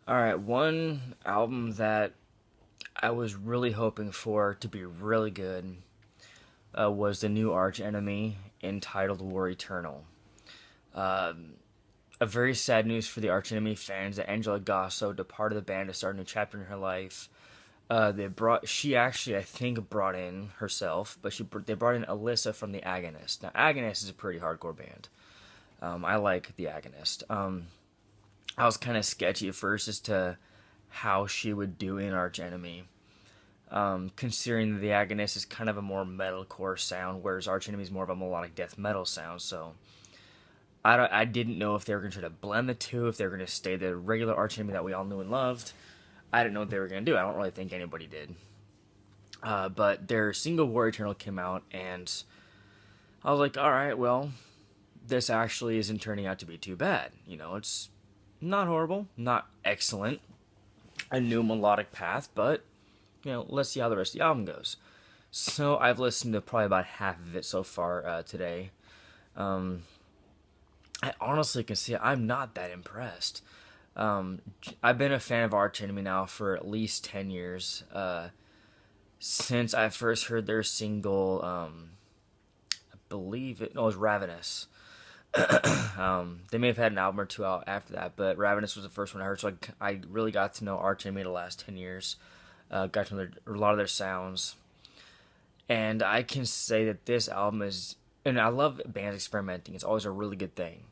All right, one album that I was really hoping for to be really good was the new Arch Enemy entitled War Eternal. Um, a very sad news for the Arch Enemy fans that Angela Gosso departed the band to start a new chapter in her life. She actually I think brought in herself, but they brought in Alyssa from the Agonist. Now Agonist is a pretty hardcore band. I like the Agonist. I was kind of sketchy at first as to how she would do in Arch Enemy. Considering that the Agonist is kind of a more metalcore sound, whereas Arch Enemy is more of a melodic death metal sound. So I didn't know if they were going to try to blend the two, if they were going to stay the regular Arch Enemy that we all knew and loved. I didn't know what they were going to do. I don't really think anybody did. But their single War Eternal came out, and I was like, all right, well, this actually isn't turning out to be too bad. It's not horrible, not excellent. A new melodic path, but let's see how the rest of the album goes. So I've listened to probably about half of it so far today. Um, I honestly can say I'm not that impressed. I've been a fan of Arch Enemy now for at least 10 years. Since I first heard their single, I believe it was Ravenous. They may have had an album or two out after that, but Ravenous was the first one I heard, so I really got to know Arch Enemy the last 10 years. Got to know a lot of their sounds. And I can say that this album is, and I love bands experimenting, it's always a really good thing.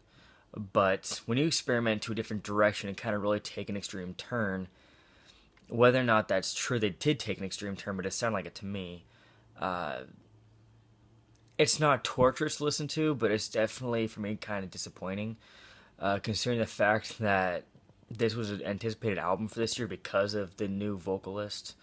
But when you experiment to a different direction and kind of really take an extreme turn, whether or not that's true, they did take an extreme turn, but it sounded like it to me. Uh, it's not torturous to listen to, but it's definitely, for me, kind of disappointing. Considering the fact that this was an anticipated album for this year because of the new vocalist.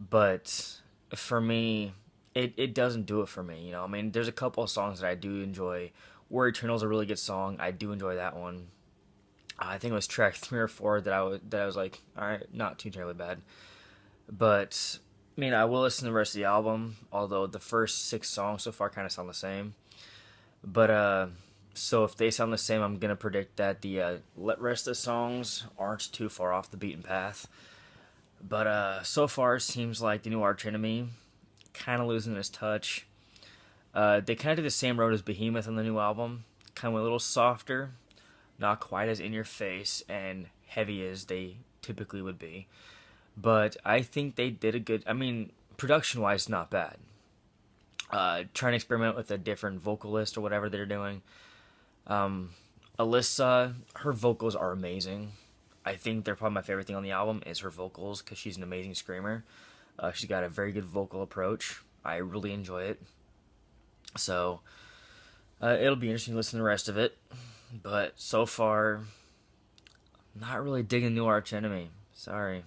But for me, it doesn't do it for me. I mean, there's a couple of songs that I do enjoy. War Eternal is a really good song. I do enjoy that one. I think it was track 3 or 4 that I was like, all right, not too terribly bad. But I mean, I will listen to the rest of the album. Although the first 6 songs so far kind of sound the same. But so if they sound the same, I'm gonna predict that the rest of the songs aren't too far off the beaten path. But so far, it seems like the new Arch Enemy kind of losing its touch. They kind of did the same road as Behemoth on the new album, kind of a little softer, not quite as in your face and heavy as they typically would be. But I think they did a good. I mean, production wise, not bad. Trying to experiment with a different vocalist or whatever they're doing. Um, Alyssa, her vocals are amazing. I think they're probably my favorite thing on the album is her vocals because she's an amazing screamer. She's got a very good vocal approach. I really enjoy it. So it'll be interesting to listen to the rest of it. But so far, not really digging New Arch Enemy. Sorry.